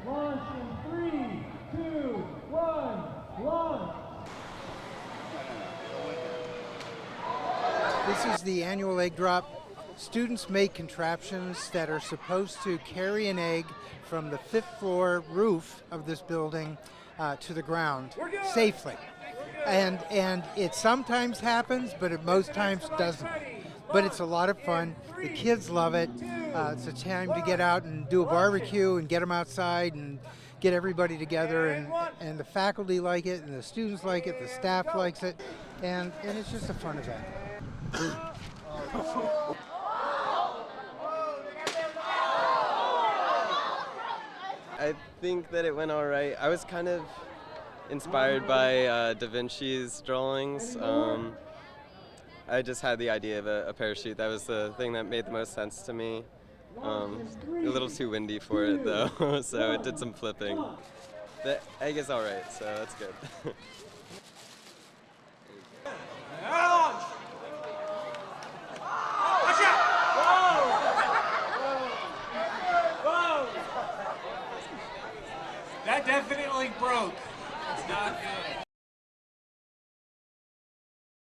Launch in 3, 2, 1, launch. This is the annual egg drop. Students make contraptions that are supposed to carry an egg from the 5th floor roof of this building to the ground safely. And it sometimes happens, but it most times doesn't. But it's a lot of fun. The kids love it. It's a time to get out and do a barbecue and get them outside and get everybody together. And the faculty like it, and the students like it, the staff likes it, and it's just a fun event. I think that it went all right. I was kind of inspired by Da Vinci's drawings. I just had the idea of a parachute. That was the thing that made the most sense to me. A little too windy for it though, so it did some flipping. The egg is all right, so that's good. That definitely broke. It's not good.